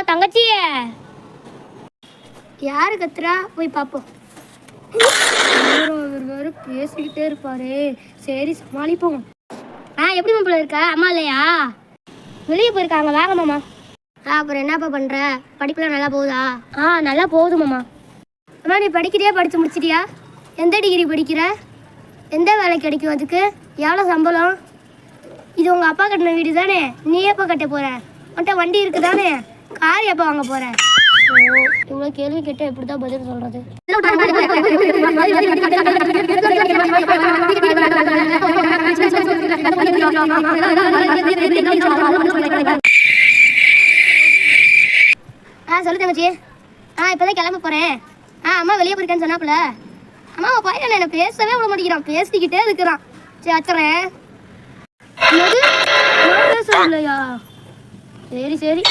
தங்கச்சி யாரு கத்துறா போய் பார்ப்போம். அவர் வேறு பேசிக்கிட்டே இருப்பாரு. சரி சமாளிப்போம். எப்படி மாப்பிள்ள இருக்கா? அம்மா இல்லையா? வெளியே போயிருக்காங்க. வாங்க மாமா. அப்புறம் என்னப்பா பண்ற? படிப்புலாம் நல்லா போகுதா? நல்லா போகுது மாமா. அம்மா நீ படிக்கிறியா? படிச்சு முடிச்சிட்டியா? எந்த டிகிரி படிக்கிற? எந்த வேலை கிடைக்கும்? அதுக்கு எவ்வளோ சம்பளம்? இது உங்கள் அப்பா கட்டின வீடு தானே? நீ எப்போ கட்ட போகிற? உன்கிட்ட வண்டி இருக்குது தானே? கார் எப்போ வாங்க போகிற? இவ்வளோ கேள்வி கேட்டால் எப்படி தான் பதில் சொல்கிறது? சொல்லு தங்கச்சி. இப்போதான் கிளம்ப போகிறேன். அம்மா வெளியே போயிருக்கேன்னு சொன்னாப்புல. அம்மா அவன் பையன் என்ன பேசவே விட மாட்டேங்கிறான். பேசிக்கிட்டே இருக்கிறான். சரி வச்சுறேன். இல்லையா? சரி சரி.